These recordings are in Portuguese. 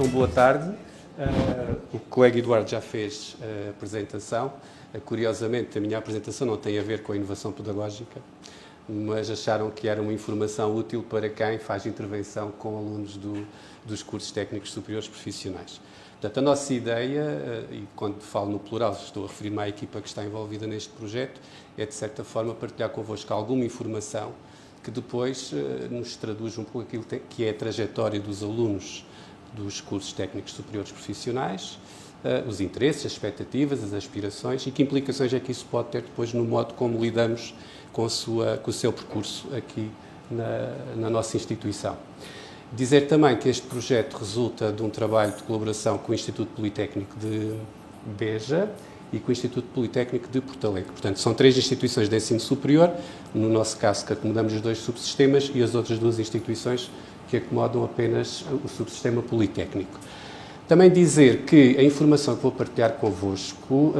então boa tarde. O colega Eduardo já fez a apresentação. Curiosamente, a minha apresentação não tem a ver com a inovação pedagógica, mas acharam que era uma informação útil para quem faz intervenção com alunos dos cursos técnicos superiores profissionais. Portanto, a nossa ideia, e quando falo no plural estou a referir-me à equipa que está envolvida neste projeto, é de certa forma partilhar convosco alguma informação que depois nos traduz um pouco aquilo que é a trajetória dos alunos dos cursos técnicos superiores profissionais, os interesses, as expectativas, as aspirações e que implicações é que isso pode ter depois no modo como lidamos com o seu percurso aqui na nossa instituição. Dizer também que este projeto resulta de um trabalho de colaboração com o Instituto Politécnico de Beja e com o Instituto Politécnico de Porto Alegre. Portanto, são 3 instituições de ensino superior, no nosso caso que acomodamos os 2 subsistemas e as outras 2 instituições que acomodam apenas o subsistema politécnico. Também dizer que a informação que vou partilhar convosco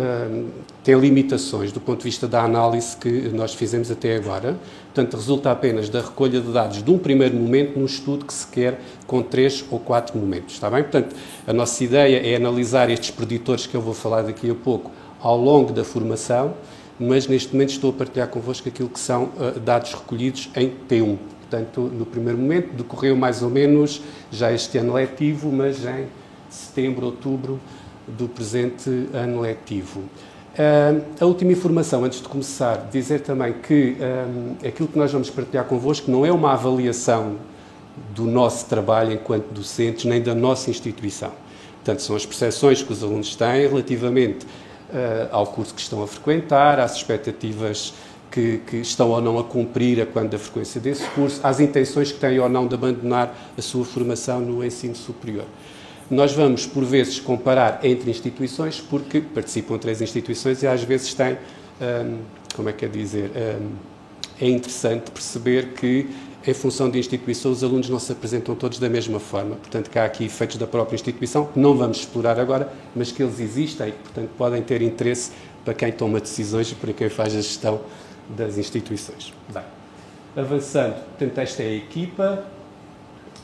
tem limitações do ponto de vista da análise que nós fizemos até agora. Portanto, resulta apenas da recolha de dados de um primeiro momento num estudo que se quer com 3 ou 4 momentos. Está bem? Portanto, a nossa ideia é analisar estes preditores que eu vou falar daqui a pouco ao longo da formação, mas neste momento estou a partilhar convosco aquilo que são dados recolhidos em T1. Portanto, no primeiro momento, decorreu mais ou menos já este ano letivo, mas em setembro, outubro do presente ano letivo. A última informação, antes de começar, dizer também que aquilo que nós vamos partilhar convosco não é uma avaliação do nosso trabalho enquanto docentes, nem da nossa instituição. Portanto, são as percepções que os alunos têm relativamente ao curso que estão a frequentar, às expectativas que estão ou não a cumprir a quando da frequência desse curso, às intenções que têm ou não de abandonar a sua formação no ensino superior. Nós vamos, por vezes, comparar entre instituições, porque participam 3 instituições e às vezes têm, é interessante perceber que, em função da instituição, os alunos não se apresentam todos da mesma forma. Portanto, que há aqui efeitos da própria instituição, que não vamos explorar agora, mas que eles existem e, portanto, podem ter interesse para quem toma decisões e para quem faz a gestão das instituições. Bem, avançando, portanto, esta é a equipa.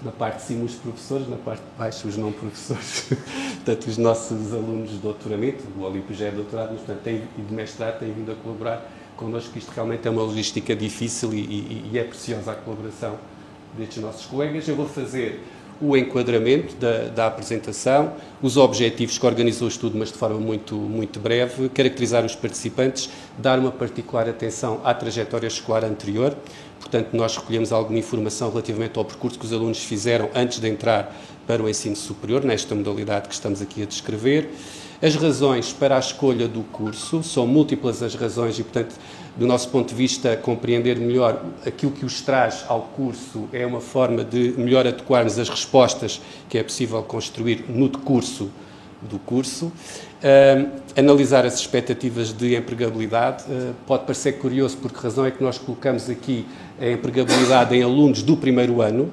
Na parte de cima os professores, na parte de baixo os não professores, portanto os nossos alunos de doutoramento, o Olímpio já é doutorado, mas portanto, e de mestrado têm vindo a colaborar connosco, que isto realmente é uma logística difícil e é preciosa a colaboração destes nossos colegas. Eu vou fazer o enquadramento da apresentação, os objetivos que organizou o estudo, mas de forma muito breve, caracterizar os participantes, dar uma particular atenção à trajetória escolar anterior. Portanto, nós recolhemos alguma informação relativamente ao percurso que os alunos fizeram antes de entrar para o ensino superior, nesta modalidade que estamos aqui a descrever. As razões para a escolha do curso, são múltiplas as razões e, portanto, do nosso ponto de vista, compreender melhor aquilo que os traz ao curso é uma forma de melhor adequarmos as respostas que é possível construir no decurso do curso. Analisar as expectativas de empregabilidade. Pode parecer curioso por que razão é que nós colocamos aqui a empregabilidade em alunos do primeiro ano,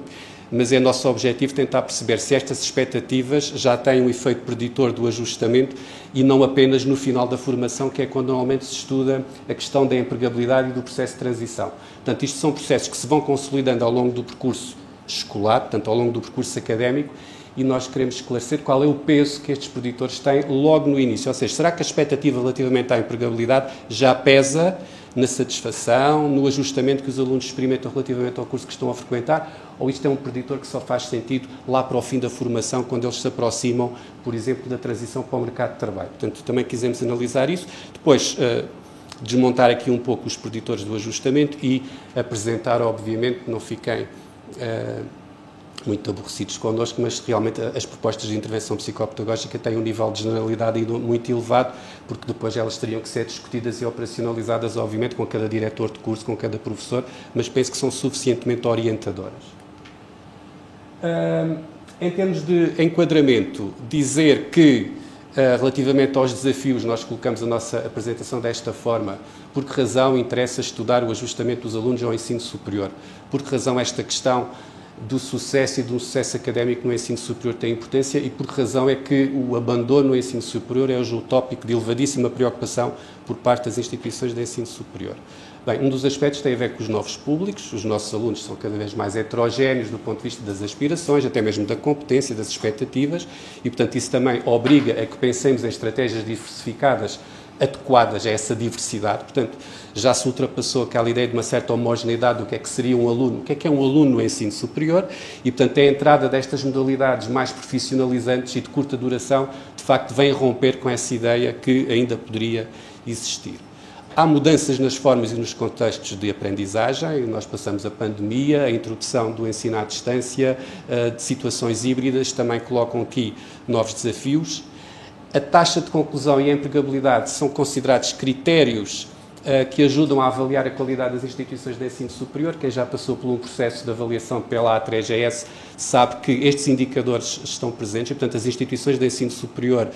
mas é nosso objetivo tentar perceber se estas expectativas já têm um efeito preditor do ajustamento e não apenas no final da formação, que é quando normalmente se estuda a questão da empregabilidade e do processo de transição. Portanto, isto são processos que se vão consolidando ao longo do percurso escolar, portanto, ao longo do percurso académico, e nós queremos esclarecer qual é o peso que estes preditores têm logo no início. Ou seja, será que a expectativa relativamente à empregabilidade já pesa na satisfação, no ajustamento que os alunos experimentam relativamente ao curso que estão a frequentar, ou isto é um preditor que só faz sentido lá para o fim da formação, quando eles se aproximam, por exemplo, da transição para o mercado de trabalho. Portanto, também quisemos analisar isso. Depois, desmontar aqui um pouco os preditores do ajustamento e apresentar, obviamente, não fiquem muito aborrecidos connosco, mas realmente as propostas de intervenção psicopedagógica têm um nível de generalidade muito elevado, porque depois elas teriam que ser discutidas e operacionalizadas, obviamente, com cada diretor de curso, com cada professor, mas penso que são suficientemente orientadoras. Em termos de enquadramento, dizer que, relativamente aos desafios, nós colocamos a nossa apresentação desta forma. Por que razão interessa estudar o ajustamento dos alunos ao ensino superior? Por que razão esta questão do sucesso e de um sucesso académico no ensino superior tem importância e por que razão é que o abandono no ensino superior é hoje um tópico de elevadíssima preocupação por parte das instituições de ensino superior? Bem, um dos aspectos tem a ver com os novos públicos. Os nossos alunos são cada vez mais heterogéneos do ponto de vista das aspirações, até mesmo da competência, das expectativas, e, portanto, isso também obriga a que pensemos em estratégias diversificadas adequadas a essa diversidade. Portanto, já se ultrapassou aquela ideia de uma certa homogeneidade do que é que seria um aluno, o que é um aluno no ensino superior, e, portanto, a entrada destas modalidades mais profissionalizantes e de curta duração, de facto, vem romper com essa ideia que ainda poderia existir. Há mudanças nas formas e nos contextos de aprendizagem. Nós passamos a pandemia, a introdução do ensino à distância, de situações híbridas, também colocam aqui novos desafios. A taxa de conclusão e a empregabilidade são considerados critérios que ajudam a avaliar a qualidade das instituições de ensino superior. Quem já passou por um processo de avaliação pela A3GS sabe que estes indicadores estão presentes e, portanto, as instituições de ensino superior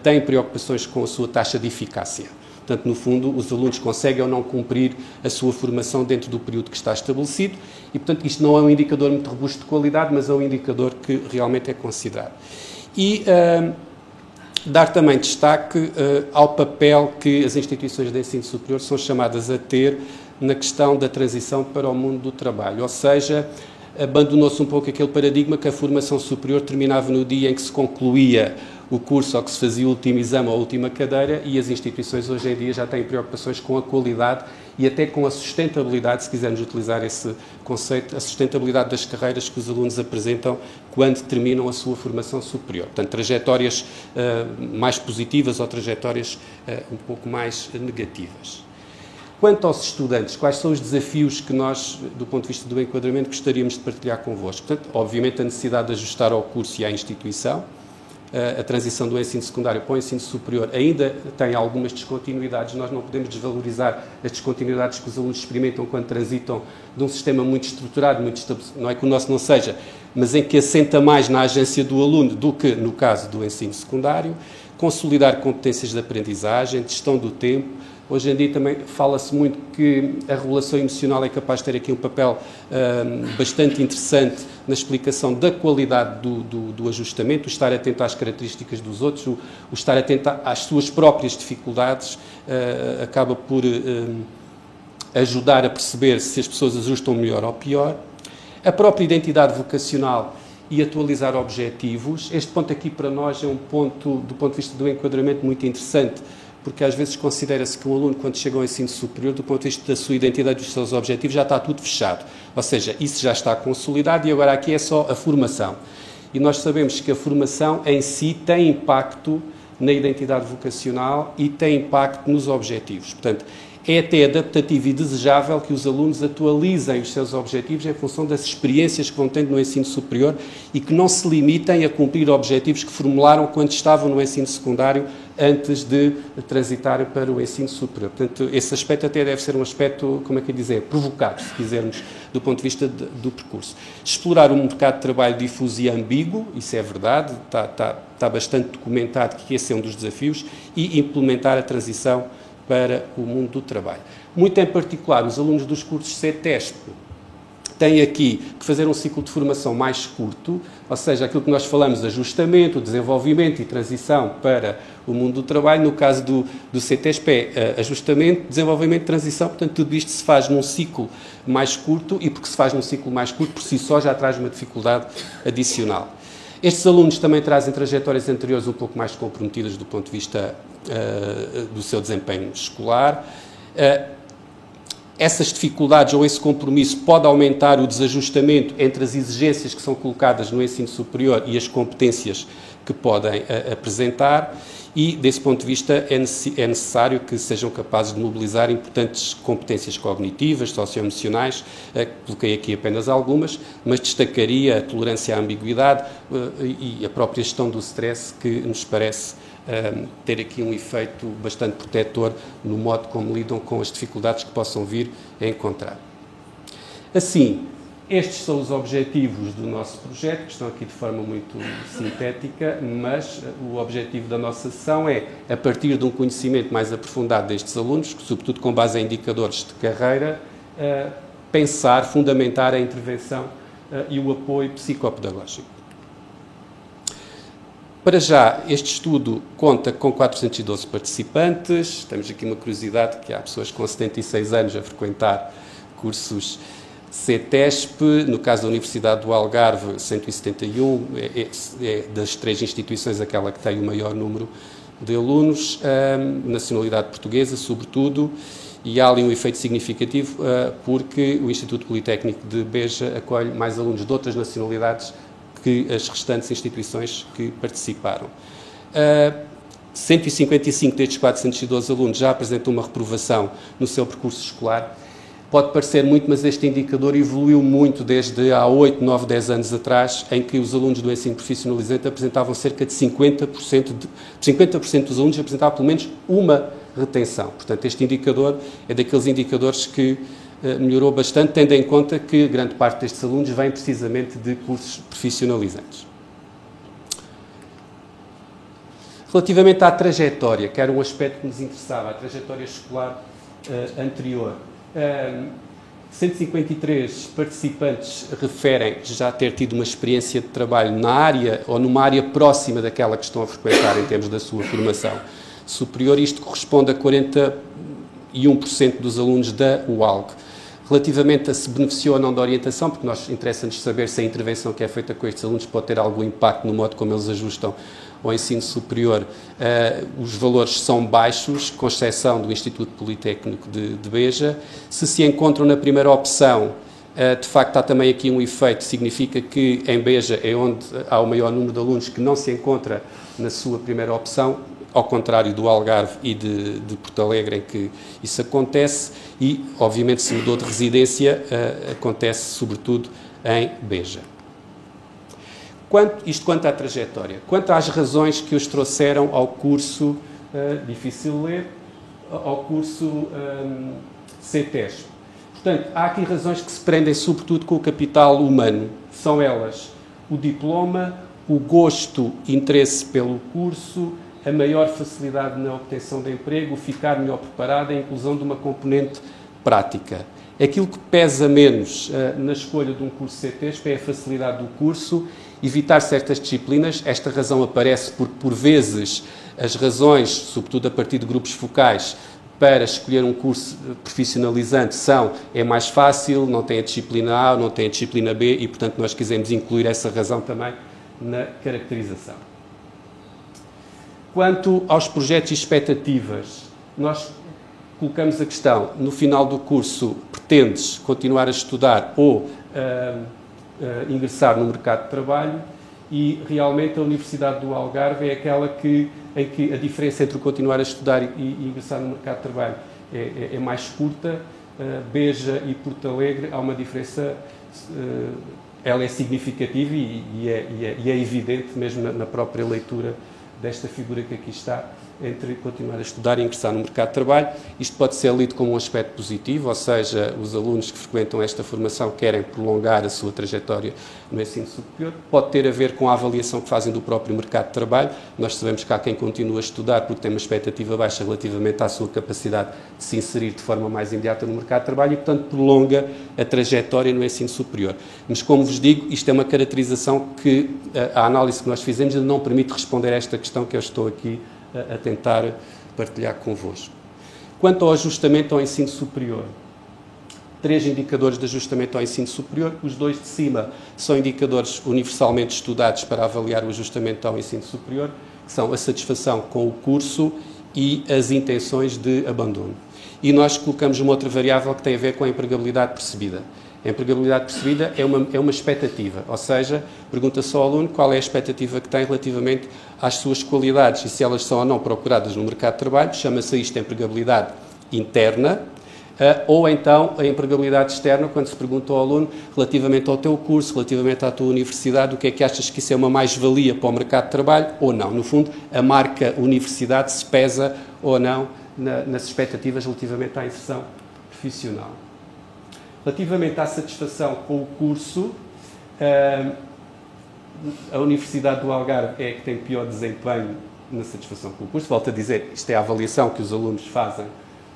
têm preocupações com a sua taxa de eficácia. Portanto, no fundo, os alunos conseguem ou não cumprir a sua formação dentro do período que está estabelecido e, portanto, isto não é um indicador muito robusto de qualidade, mas é um indicador que realmente é considerado. E dar também destaque ao papel que as instituições de ensino superior são chamadas a ter na questão da transição para o mundo do trabalho, ou seja, abandonou-se um pouco aquele paradigma que a formação superior terminava no dia em que se concluía o curso ou que se fazia o último exame ou a última cadeira, e as instituições hoje em dia já têm preocupações com a qualidade e até com a sustentabilidade, se quisermos utilizar esse conceito, a sustentabilidade das carreiras que os alunos apresentam quando terminam a sua formação superior. Portanto, trajetórias mais positivas ou trajetórias um pouco mais negativas. Quanto aos estudantes, quais são os desafios que nós, do ponto de vista do enquadramento, gostaríamos de partilhar convosco? Portanto, obviamente, a necessidade de ajustar ao curso e à instituição. A transição do ensino secundário para o ensino superior ainda tem algumas descontinuidades. Nós não podemos desvalorizar as descontinuidades que os alunos experimentam quando transitam de um sistema muito estruturado, muito estabelecido. Não é que o nosso não seja, mas em que assenta mais na agência do aluno do que no caso do ensino secundário. Consolidar competências de aprendizagem, de gestão do tempo. Hoje em dia também fala-se muito que a regulação emocional é capaz de ter aqui um papel bastante interessante na explicação da qualidade do ajustamento, o estar atento às características dos outros, o estar atento às suas próprias dificuldades, acaba por ajudar a perceber se as pessoas ajustam melhor ou pior. A própria identidade vocacional e atualizar objetivos. Este ponto aqui para nós é um ponto, do ponto de vista do enquadramento, muito interessante, porque às vezes considera-se que um aluno, quando chega ao ensino superior, do ponto de vista da sua identidade e dos seus objetivos, já está tudo fechado. Ou seja, isso já está consolidado e agora aqui é só a formação. E nós sabemos que a formação em si tem impacto na identidade vocacional e tem impacto nos objetivos. Portanto, é até adaptativo e desejável que os alunos atualizem os seus objetivos em função das experiências que vão tendo no ensino superior e que não se limitem a cumprir objetivos que formularam quando estavam no ensino secundário antes de transitar para o ensino superior. Portanto, esse aspecto até deve ser um aspecto, como é que dizer, provocado, se quisermos, do ponto de vista do percurso. Explorar um mercado de trabalho difuso e ambíguo, isso é verdade, está bastante documentado que esse é um dos desafios, e implementar a transição para o mundo do trabalho. Muito em particular, os alunos dos cursos CETESP têm aqui que fazer um ciclo de formação mais curto, ou seja, aquilo que nós falamos, ajustamento, desenvolvimento e transição para o mundo do trabalho. No caso do CETESP é ajustamento, desenvolvimento e transição. Portanto, tudo isto se faz num ciclo mais curto, e porque se faz num ciclo mais curto, por si só já traz uma dificuldade adicional. Estes alunos também trazem trajetórias anteriores um pouco mais comprometidas do ponto de vista do seu desempenho escolar. Essas dificuldades ou esse compromisso pode aumentar o desajustamento entre as exigências que são colocadas no ensino superior e as competências que podem apresentar, e, desse ponto de vista, é necessário que sejam capazes de mobilizar importantes competências cognitivas, socioemocionais. Coloquei aqui apenas algumas, mas destacaria a tolerância à ambiguidade e a própria gestão do stress, que nos parece ter aqui um efeito bastante protetor no modo como lidam com as dificuldades que possam vir a encontrar. Assim, estes são os objetivos do nosso projeto, que estão aqui de forma muito sintética, mas o objetivo da nossa sessão é, a partir de um conhecimento mais aprofundado destes alunos, sobretudo com base em indicadores de carreira, pensar, fundamentar a intervenção e o apoio psicopedagógico. Para já, este estudo conta com 412 participantes. Temos aqui uma curiosidade, que há pessoas com 76 anos a frequentar cursos CETESP. No caso da Universidade do Algarve, 171, é das 3 instituições aquela que tem o maior número de alunos, nacionalidade portuguesa, sobretudo, e há ali um efeito significativo porque o Instituto Politécnico de Beja acolhe mais alunos de outras nacionalidades que as restantes instituições que participaram. 155 destes 412 alunos já apresentam uma reprovação no seu percurso escolar. Pode parecer muito, mas este indicador evoluiu muito desde há 8, 9, 10 anos atrás, em que os alunos do ensino profissionalizante apresentavam cerca de 50% dos alunos apresentavam pelo menos uma retenção. Portanto, este indicador é daqueles indicadores que melhorou bastante, tendo em conta que grande parte destes alunos vem precisamente de cursos profissionalizantes. Relativamente à trajetória, que era um aspecto que nos interessava, a trajetória escolar anterior, 153 participantes referem já ter tido uma experiência de trabalho na área ou numa área próxima daquela que estão a frequentar em termos da sua formação superior. Isto corresponde a 41% dos alunos da UALG. Relativamente a se beneficiou ou não da orientação, porque nós interessa-nos saber se a intervenção que é feita com estes alunos pode ter algum impacto no modo como eles ajustam ao ensino superior, os valores são baixos, com exceção do Instituto Politécnico de Beja. Se encontram na primeira opção, de facto há também aqui um efeito, significa que em Beja é onde há o maior número de alunos que não se encontra na sua primeira opção, ao contrário do Algarve e de Porto Alegre, em que isso acontece, e, obviamente, se mudou de residência, acontece sobretudo em Beja. Quanto à trajetória. Quanto às razões que os trouxeram ao curso, difícil de ler, ao curso CETESP. Portanto, há aqui razões que se prendem sobretudo com o capital humano. São elas o diploma, o gosto, interesse pelo curso, a maior facilidade na obtenção de emprego, o ficar melhor preparado, a inclusão de uma componente prática. Aquilo que pesa menos na escolha de um curso CETESP é a facilidade do curso, evitar certas disciplinas. Esta razão aparece porque, por vezes, as razões, sobretudo a partir de grupos focais, para escolher um curso profissionalizante é mais fácil, não tem a disciplina A, não tem a disciplina B e, portanto, nós quisemos incluir essa razão também na caracterização. Quanto aos projetos e expectativas, nós colocamos a questão, no final do curso, pretendes continuar a estudar ou ingressar no mercado de trabalho, e realmente a Universidade do Algarve é aquela em que a diferença entre continuar a estudar e ingressar no mercado de trabalho é mais curta. Beja e Porto Alegre há uma diferença, ela é significativa e é evidente mesmo na própria leitura desta figura que aqui está, entre continuar a estudar e ingressar no mercado de trabalho. Isto pode ser lido como um aspecto positivo, ou seja, os alunos que frequentam esta formação querem prolongar a sua trajetória no ensino superior. Pode ter a ver com a avaliação que fazem do próprio mercado de trabalho. Nós sabemos que há quem continua a estudar porque tem uma expectativa baixa relativamente à sua capacidade de se inserir de forma mais imediata no mercado de trabalho e, portanto, prolonga a trajetória no ensino superior. Mas, como vos digo, isto é uma caracterização que a análise que nós fizemos não permite responder a esta questão que eu estou aqui a tentar partilhar convosco. Quanto ao ajustamento ao ensino superior, 3 indicadores de ajustamento ao ensino superior. Os 2 de cima são indicadores universalmente estudados para avaliar o ajustamento ao ensino superior, que são a satisfação com o curso e as intenções de abandono. E nós colocamos uma outra variável que tem a ver com a empregabilidade percebida. A empregabilidade percebida é uma expectativa, ou seja, pergunta-se ao aluno qual é a expectativa que tem relativamente às suas qualidades e se elas são ou não procuradas no mercado de trabalho. Chama-se isto de empregabilidade interna, ou então a empregabilidade externa, quando se pergunta ao aluno relativamente ao teu curso, relativamente à tua universidade, o que é que achas que isso é uma mais-valia para o mercado de trabalho ou não. No fundo, a marca universidade se pesa ou não nas expectativas relativamente à inserção profissional. Relativamente à satisfação com o curso, a Universidade do Algarve é a que tem pior desempenho na satisfação com o curso. Volto a dizer, isto é a avaliação que os alunos fazem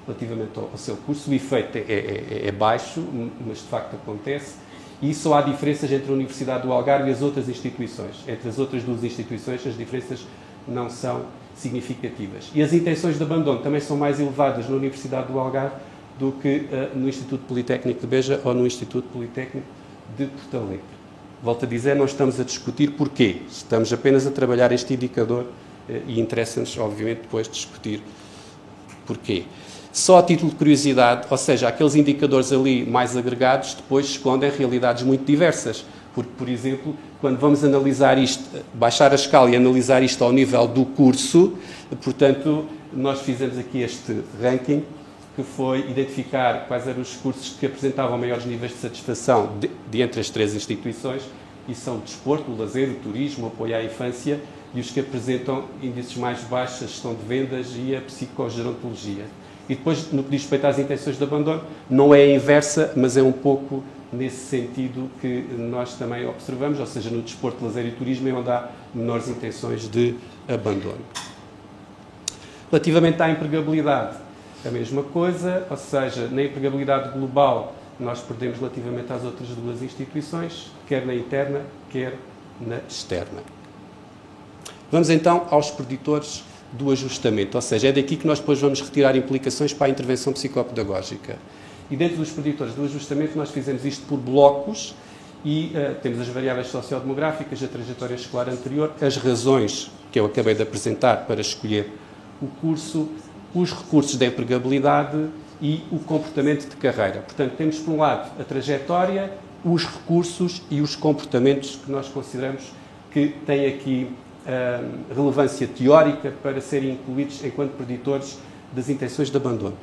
relativamente ao seu curso. O efeito é baixo, mas de facto acontece. E só há diferenças entre a Universidade do Algarve e as outras instituições. Entre as outras duas instituições, as diferenças não são significativas. E as intenções de abandono também são mais elevadas na Universidade do Algarve do que no Instituto Politécnico de Beja ou no Instituto Politécnico de Porto Alegre. Volto a dizer, não estamos a discutir porquê. Estamos apenas a trabalhar este indicador e interessa-nos, obviamente, depois discutir porquê. Só a título de curiosidade, ou seja, aqueles indicadores ali mais agregados depois escondem realidades muito diversas. Porque, por exemplo, quando vamos analisar isto, baixar a escala e analisar isto ao nível do curso, portanto, nós fizemos aqui este ranking, que foi identificar quais eram os cursos que apresentavam maiores níveis de satisfação de entre as três instituições, e são o desporto, o lazer, o turismo, o apoio à infância, e os que apresentam índices mais baixos, a gestão de vendas e a psicogerontologia. E depois, no que diz respeito às intenções de abandono, não é a inversa, mas é um pouco nesse sentido que nós também observamos, ou seja, no desporto, lazer e turismo é onde há menores intenções de abandono. Relativamente à empregabilidade, a mesma coisa, ou seja, na empregabilidade global nós perdemos relativamente às outras duas instituições, quer na interna, quer na externa. Vamos então aos preditores do ajustamento, ou seja, é daqui que nós depois vamos retirar implicações para a intervenção psicopedagógica. E dentro dos preditores do ajustamento nós fizemos isto por blocos e temos as variáveis sociodemográficas, a trajetória escolar anterior, as razões que eu acabei de apresentar para escolher o curso, os recursos da empregabilidade e o comportamento de carreira. Portanto, temos por um lado a trajetória, os recursos e os comportamentos que nós consideramos que têm aqui relevância teórica para serem incluídos enquanto preditores das intenções de abandono.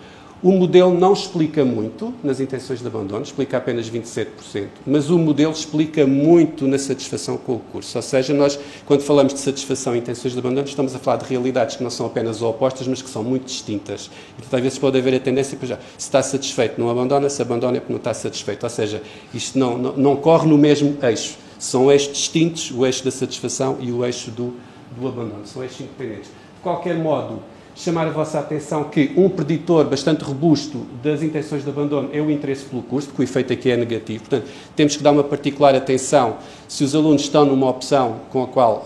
O modelo não explica muito nas intenções de abandono, explica apenas 27%, mas o modelo explica muito na satisfação com o curso. Ou seja, nós, quando falamos de satisfação e intenções de abandono, estamos a falar de realidades que não são apenas opostas, mas que são muito distintas. E, portanto, às vezes pode haver a tendência para já, se está satisfeito, não abandona, se abandona é porque não está satisfeito. Ou seja, isto não corre no mesmo eixo. São eixos distintos, o eixo da satisfação e o eixo do abandono. São eixos independentes. De qualquer modo, chamar a vossa atenção que um preditor bastante robusto das intenções de abandono é o interesse pelo curso, porque o efeito aqui é negativo. Portanto, temos que dar uma particular atenção se os alunos estão numa opção com a qual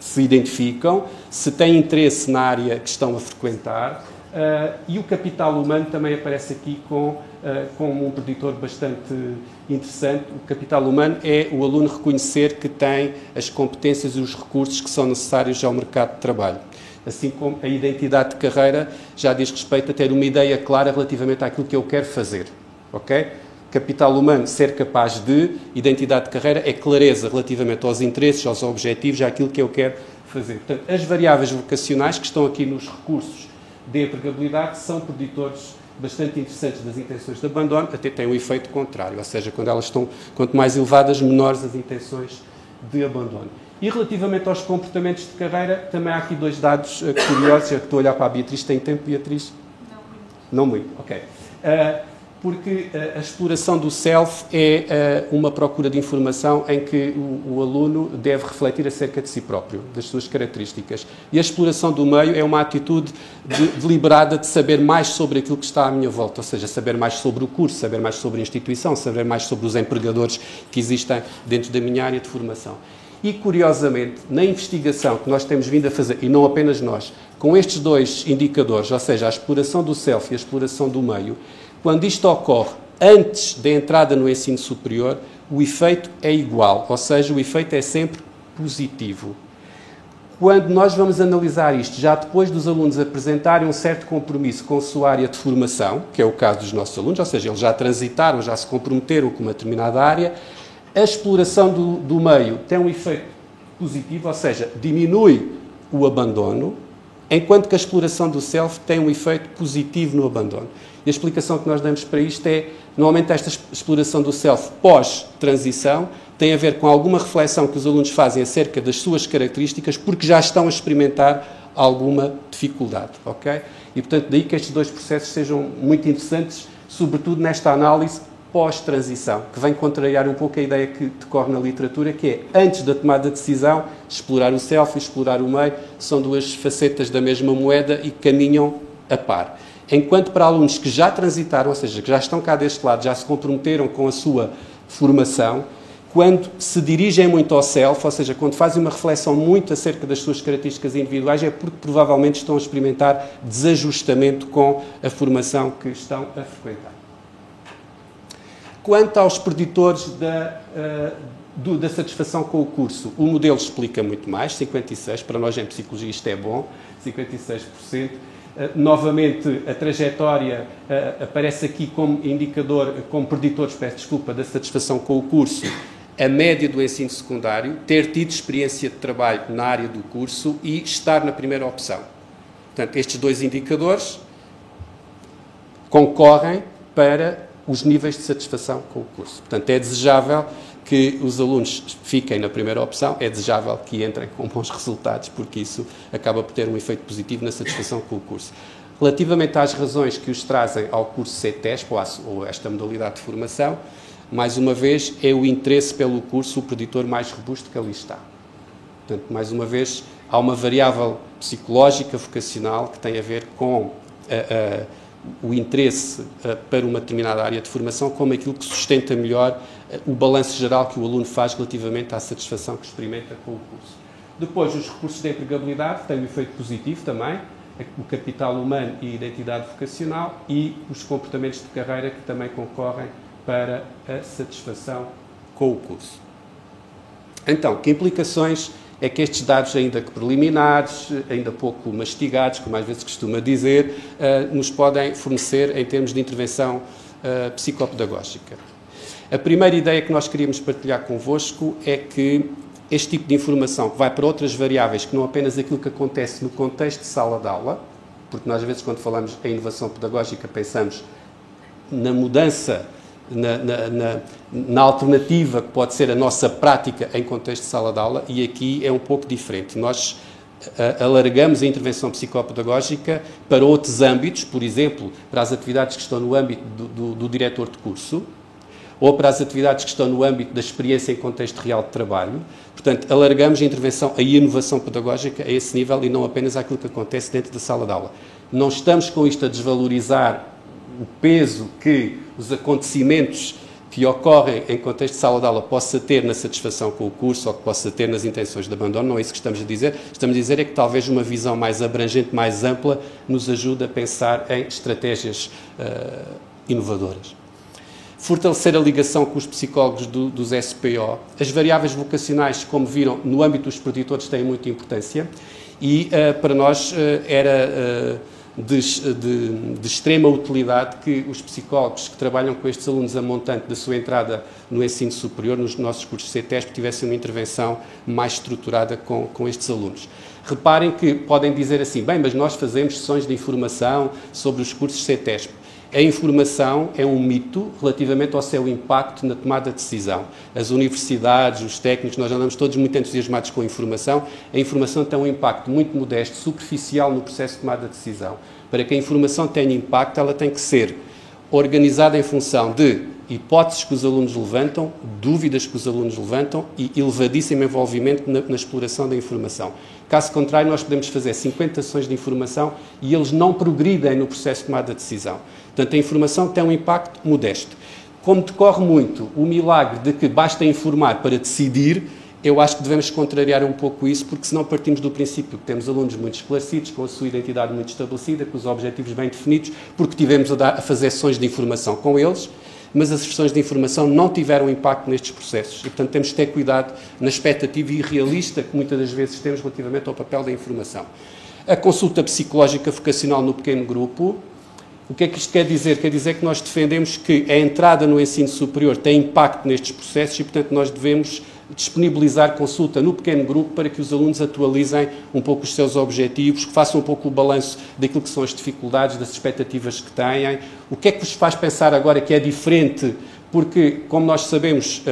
se identificam, se têm interesse na área que estão a frequentar, e o capital humano também aparece aqui como um preditor bastante interessante. O capital humano é o aluno reconhecer que tem as competências e os recursos que são necessários ao mercado de trabalho. Assim como a identidade de carreira já diz respeito a ter uma ideia clara relativamente àquilo que eu quero fazer. Ok? Capital humano, ser capaz de, identidade de carreira é clareza relativamente aos interesses, aos objetivos, àquilo que eu quero fazer. Portanto, as variáveis vocacionais que estão aqui nos recursos de empregabilidade são preditores bastante interessantes das intenções de abandono, até têm um efeito contrário, ou seja, quando elas estão, quanto mais elevadas, menores as intenções de abandono. E relativamente aos comportamentos de carreira, também há aqui dois dados curiosos. Eu estou a olhar para a Beatriz. Tem tempo, Beatriz? Não muito. Ok. Porque a exploração do self é uma procura de informação em que o aluno deve refletir acerca de si próprio, das suas características. E a exploração do meio é uma atitude deliberada de saber mais sobre aquilo que está à minha volta, ou seja, saber mais sobre o curso, saber mais sobre a instituição, saber mais sobre os empregadores que existem dentro da minha área de formação. E, curiosamente, na investigação que nós temos vindo a fazer, e não apenas nós, com estes dois indicadores, ou seja, a exploração do self e a exploração do meio, quando isto ocorre antes da entrada no ensino superior, o efeito é igual, ou seja, o efeito é sempre positivo. Quando nós vamos analisar isto, já depois dos alunos apresentarem um certo compromisso com a sua área de formação, que é o caso dos nossos alunos, ou seja, eles já transitaram, já se comprometeram com uma determinada área, a exploração do meio tem um efeito positivo, ou seja, diminui o abandono, enquanto que a exploração do self tem um efeito positivo no abandono. E a explicação que nós damos para isto é, normalmente esta exploração do self pós-transição tem a ver com alguma reflexão que os alunos fazem acerca das suas características porque já estão a experimentar alguma dificuldade, ok? E, portanto, daí que estes dois processos sejam muito interessantes, sobretudo nesta análise pós-transição, que vem contrariar um pouco a ideia que decorre na literatura, que é, antes da tomada de decisão, explorar o self e explorar o meio, são duas facetas da mesma moeda e caminham a par. Enquanto para alunos que já transitaram, ou seja, que já estão cá deste lado, já se comprometeram com a sua formação, quando se dirigem muito ao self, ou seja, quando fazem uma reflexão muito acerca das suas características individuais, é porque provavelmente estão a experimentar desajustamento com a formação que estão a frequentar. Quanto aos preditores da satisfação com o curso, o modelo explica muito mais, 56%, para nós em psicologia isto é bom, 56%. Novamente, a trajetória aparece aqui como indicador, como preditor, da satisfação com o curso, a média do ensino secundário, ter tido experiência de trabalho na área do curso e estar na primeira opção. Portanto, estes dois indicadores concorrem para os níveis de satisfação com o curso. Portanto, é desejável que os alunos fiquem na primeira opção, é desejável que entrem com bons resultados, porque isso acaba por ter um efeito positivo na satisfação com o curso. Relativamente às razões que os trazem ao curso CETESP, ou esta modalidade de formação, mais uma vez, é o interesse pelo curso o preditor mais robusto que ali está. Portanto, mais uma vez, há uma variável psicológica, vocacional, que tem a ver com o interesse para uma determinada área de formação como aquilo que sustenta melhor o balanço geral que o aluno faz relativamente à satisfação que experimenta com o curso. Depois, os recursos de empregabilidade têm um efeito positivo também, o capital humano e a identidade vocacional, e os comportamentos de carreira que também concorrem para a satisfação com o curso. Então, que implicações é que estes dados, ainda que preliminares, ainda pouco mastigados, como às vezes costuma dizer, nos podem fornecer em termos de intervenção psicopedagógica? A primeira ideia que nós queríamos partilhar convosco é que este tipo de informação que vai para outras variáveis, que não apenas aquilo que acontece no contexto de sala de aula, porque nós às vezes quando falamos em inovação pedagógica pensamos na mudança, na alternativa que pode ser a nossa prática em contexto de sala de aula, e aqui é um pouco diferente. Nós alargamos a intervenção psicopedagógica para outros âmbitos, por exemplo, para as atividades que estão no âmbito do diretor de curso, ou para as atividades que estão no âmbito da experiência em contexto real de trabalho. Portanto, alargamos a intervenção, a inovação pedagógica a esse nível e não apenas àquilo que acontece dentro da sala de aula. Não estamos com isto a desvalorizar o peso que os acontecimentos que ocorrem em contexto de sala de aula possa ter na satisfação com o curso ou que possa ter nas intenções de abandono, não é isso que estamos a dizer. Estamos a dizer é que talvez uma visão mais abrangente, mais ampla, nos ajude a pensar em estratégias inovadoras. Fortalecer a ligação com os psicólogos dos SPO. As variáveis vocacionais, como viram, no âmbito dos preditores têm muita importância e para nós era de extrema utilidade que os psicólogos que trabalham com estes alunos a montante da sua entrada no ensino superior, nos nossos cursos CETESP, tivessem uma intervenção mais estruturada com estes alunos. Reparem que podem dizer assim, bem, mas nós fazemos sessões de informação sobre os cursos CETESP. A informação é um mito relativamente ao seu impacto na tomada de decisão. As universidades, os técnicos, nós andamos todos muito entusiasmados com a informação. A informação tem um impacto muito modesto, superficial no processo de tomada de decisão. Para que a informação tenha impacto, ela tem que ser organizada em função de hipóteses que os alunos levantam, dúvidas que os alunos levantam e elevadíssimo envolvimento na exploração da informação. Caso contrário, nós podemos fazer 50 sessões de informação e eles não progridem no processo de tomada de decisão. Portanto, a informação tem um impacto modesto. Como decorre muito o milagre de que basta informar para decidir, eu acho que devemos contrariar um pouco isso, porque senão partimos do princípio que temos alunos muito esclarecidos, com a sua identidade muito estabelecida, com os objetivos bem definidos, porque tivemos a fazer sessões de informação com eles, mas as sessões de informação não tiveram impacto nestes processos. E, portanto, temos de ter cuidado na expectativa irrealista que muitas das vezes temos relativamente ao papel da informação. A consulta psicológica vocacional no pequeno grupo. O que é que isto quer dizer? Quer dizer que nós defendemos que a entrada no ensino superior tem impacto nestes processos e, portanto, nós devemos disponibilizar consulta no pequeno grupo para que os alunos atualizem um pouco os seus objetivos, que façam um pouco o balanço daquilo que são as dificuldades, das expectativas que têm. O que é que vos faz pensar agora que é diferente? Porque, como nós sabemos,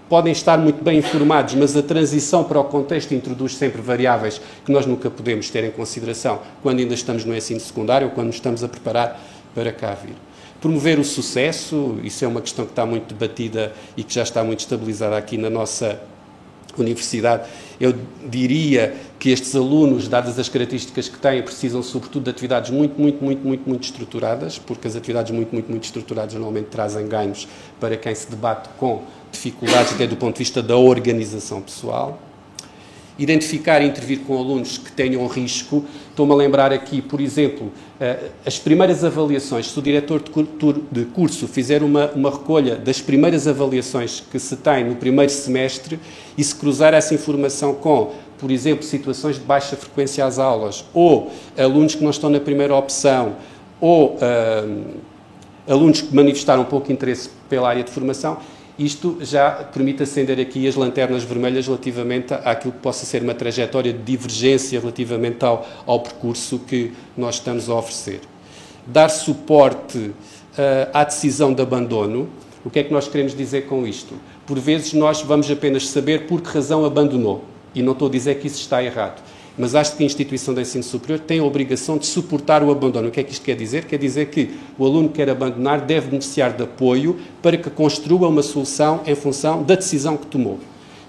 podem estar muito bem informados, mas a transição para o contexto introduz sempre variáveis que nós nunca podemos ter em consideração quando ainda estamos no ensino secundário ou quando nos estamos a preparar para cá vir. Promover o sucesso, isso é uma questão que está muito debatida e que já está muito estabilizada aqui na nossa universidade Eu diria que estes alunos, dadas as características que têm, precisam sobretudo de atividades muito estruturadas, porque as atividades muito estruturadas normalmente trazem ganhos para quem se debate com dificuldades até do ponto de vista da organização pessoal. Identificar e intervir com alunos que tenham risco. Estou-me a lembrar aqui, por exemplo, as primeiras avaliações. Se o diretor de curso fizer uma recolha das primeiras avaliações que se tem no primeiro semestre e se cruzar essa informação com, por exemplo, situações de baixa frequência às aulas, ou alunos que não estão na primeira opção, ou alunos que manifestaram pouco interesse pela área de formação, isto já permite acender aqui as lanternas vermelhas relativamente àquilo que possa ser uma trajetória de divergência relativamente ao percurso que nós estamos a oferecer. Dar suporte à decisão de abandono. O que é que nós queremos dizer com isto? Por vezes nós vamos apenas saber por que razão abandonou. E não estou a dizer que isso está errado. Mas acho que a instituição de ensino superior tem a obrigação de suportar o abandono. O que é que isto quer dizer? Quer dizer que o aluno que quer abandonar deve beneficiar de apoio para que construa uma solução em função da decisão que tomou.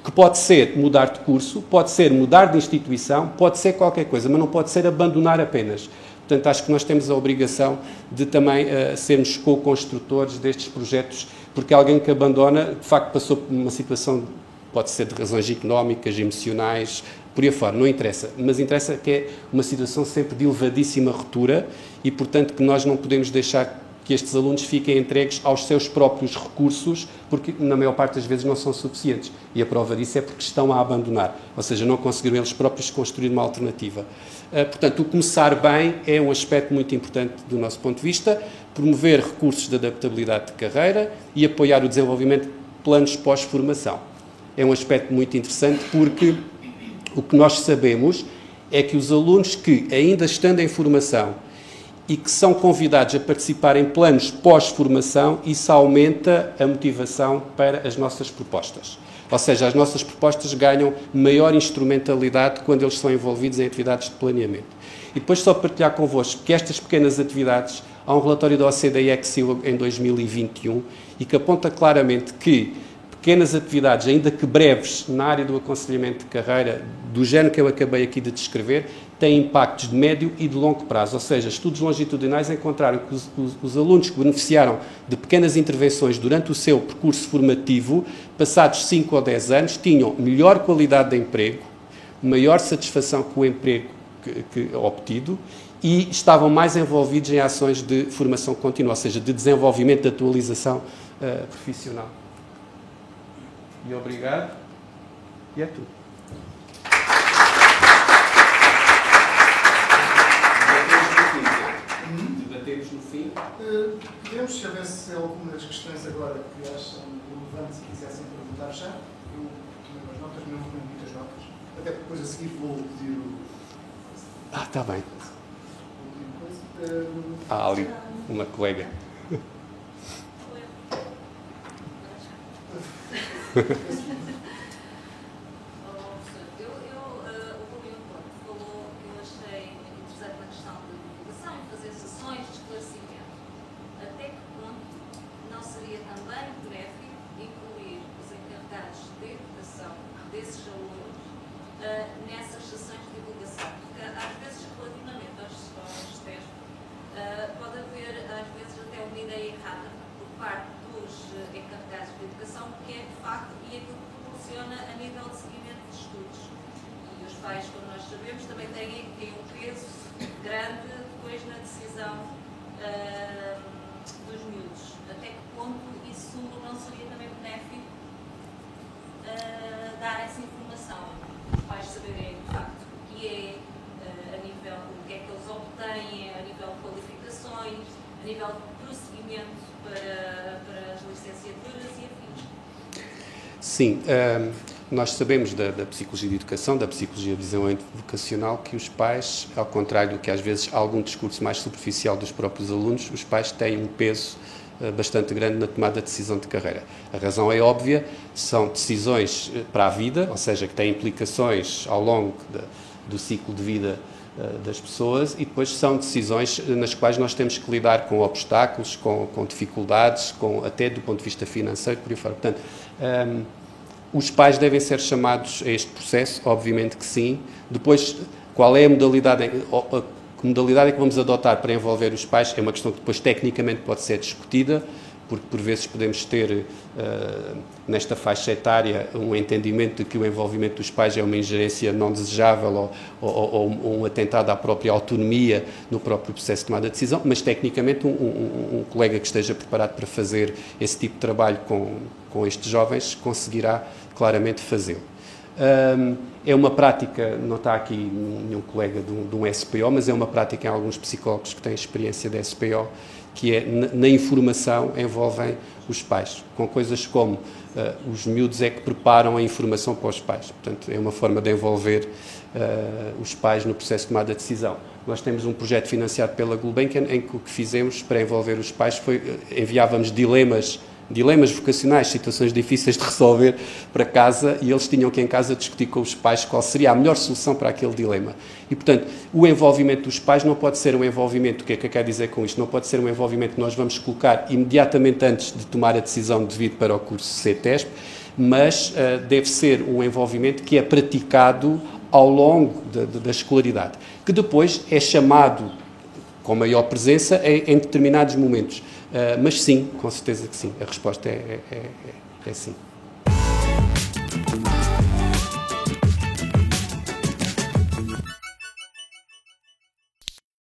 Que pode ser mudar de curso, pode ser mudar de instituição, pode ser qualquer coisa, mas não pode ser abandonar apenas. Portanto, acho que nós temos a obrigação de também sermos co-construtores destes projetos, porque alguém que abandona, de facto, passou por uma situação, pode ser de razões económicas, emocionais, por aí fora, não interessa, mas interessa que é uma situação sempre de elevadíssima ruptura e, portanto, que nós não podemos deixar que estes alunos fiquem entregues aos seus próprios recursos, porque na maior parte das vezes não são suficientes. E a prova disso é porque estão a abandonar, ou seja, não conseguiram eles próprios construir uma alternativa. Portanto, o começar bem é um aspecto muito importante do nosso ponto de vista, promover recursos de adaptabilidade de carreira e apoiar o desenvolvimento de planos pós-formação. É um aspecto muito interessante porque o que nós sabemos é que os alunos que, ainda estando em formação e que são convidados a participar em planos pós-formação, isso aumenta a motivação para as nossas propostas. Ou seja, as nossas propostas ganham maior instrumentalidade quando eles são envolvidos em atividades de planeamento. E depois só partilhar convosco que estas pequenas atividades, há um relatório da OCDE que saiu em 2021 e que aponta claramente que pequenas atividades, ainda que breves, na área do aconselhamento de carreira, do género que eu acabei aqui de descrever, têm impactos de médio e de longo prazo. Ou seja, estudos longitudinais encontraram que os alunos que beneficiaram de pequenas intervenções durante o seu percurso formativo, passados 5 ou 10 anos, tinham melhor qualidade de emprego, maior satisfação com o emprego que obtido e estavam mais envolvidos em ações de formação contínua, ou seja, de desenvolvimento, de atualização profissional. E obrigado. E é tudo. Debatemos no fim. Podemos, se houvesse algumas questões agora que acham relevantes e quisessem perguntar já, eu tomei umas notas, não vou muitas notas, até porque depois a seguir vou pedir o... Está bem. Há ali uma colega. O Rubio falou que eu achei interessante na questão de divulgação, fazer sessões de esclarecimento. Até que ponto não seria também benéfico incluir os encarregados de educação desses alunos nessas sessões de divulgação? Porque às vezes, relativamente aos testes, pode haver às vezes até uma ideia errada por parte dos encarregados de educação, que é de facto e aquilo que proporciona a nível de seguimento de estudos. E os pais, como nós sabemos, também têm um peso grande depois na decisão dos miúdos. Até que ponto isso não seria também benéfico dar essa informação? Os pais saberem de facto o que é, a nível do que é que eles obtêm, a nível de qualificações, a nível de prosseguimento para as licenciaturas e afins. Sim, nós sabemos da psicologia de educação, da psicologia de desenvolvimento educacional, que os pais, ao contrário do que às vezes algum discurso mais superficial dos próprios alunos, os pais têm um peso bastante grande na tomada de decisão de carreira. A razão é óbvia, são decisões para a vida, ou seja, que têm implicações ao longo do ciclo de vida das pessoas e depois são decisões nas quais nós temos que lidar com obstáculos, com dificuldades, até do ponto de vista financeiro, por aí fora. Portanto, Os pais devem ser chamados a este processo, obviamente que sim. Depois, qual é a modalidade, que modalidade é que vamos adotar para envolver os pais? É uma questão que depois tecnicamente pode ser discutida, porque por vezes podemos ter, nesta faixa etária, um entendimento de que o envolvimento dos pais é uma ingerência não desejável ou um atentado à própria autonomia no próprio processo de tomada de decisão, mas tecnicamente um colega que esteja preparado para fazer esse tipo de trabalho com estes jovens conseguirá claramente fazê-lo. É uma prática, não está aqui nenhum colega de um SPO, mas é uma prática em alguns psicólogos que têm experiência de SPO, que é, na informação, envolvem os pais, com coisas como os miúdos é que preparam a informação para os pais. Portanto, é uma forma de envolver os pais no processo de tomada de decisão. Nós temos um projeto financiado pela Gulbenkian em que o que fizemos para envolver os pais foi enviávamos dilemas vocacionais, situações difíceis de resolver para casa, e eles tinham que em casa discutir com os pais qual seria a melhor solução para aquele dilema. E, portanto, o envolvimento dos pais não pode ser um envolvimento, o que é que eu quero dizer com isto? Não pode ser um envolvimento que nós vamos colocar imediatamente antes de tomar a decisão de vir para o curso CETESP, mas deve ser um envolvimento que é praticado ao longo da escolaridade, que depois é chamado com maior presença em determinados momentos. Mas sim, com certeza que sim. A resposta é sim.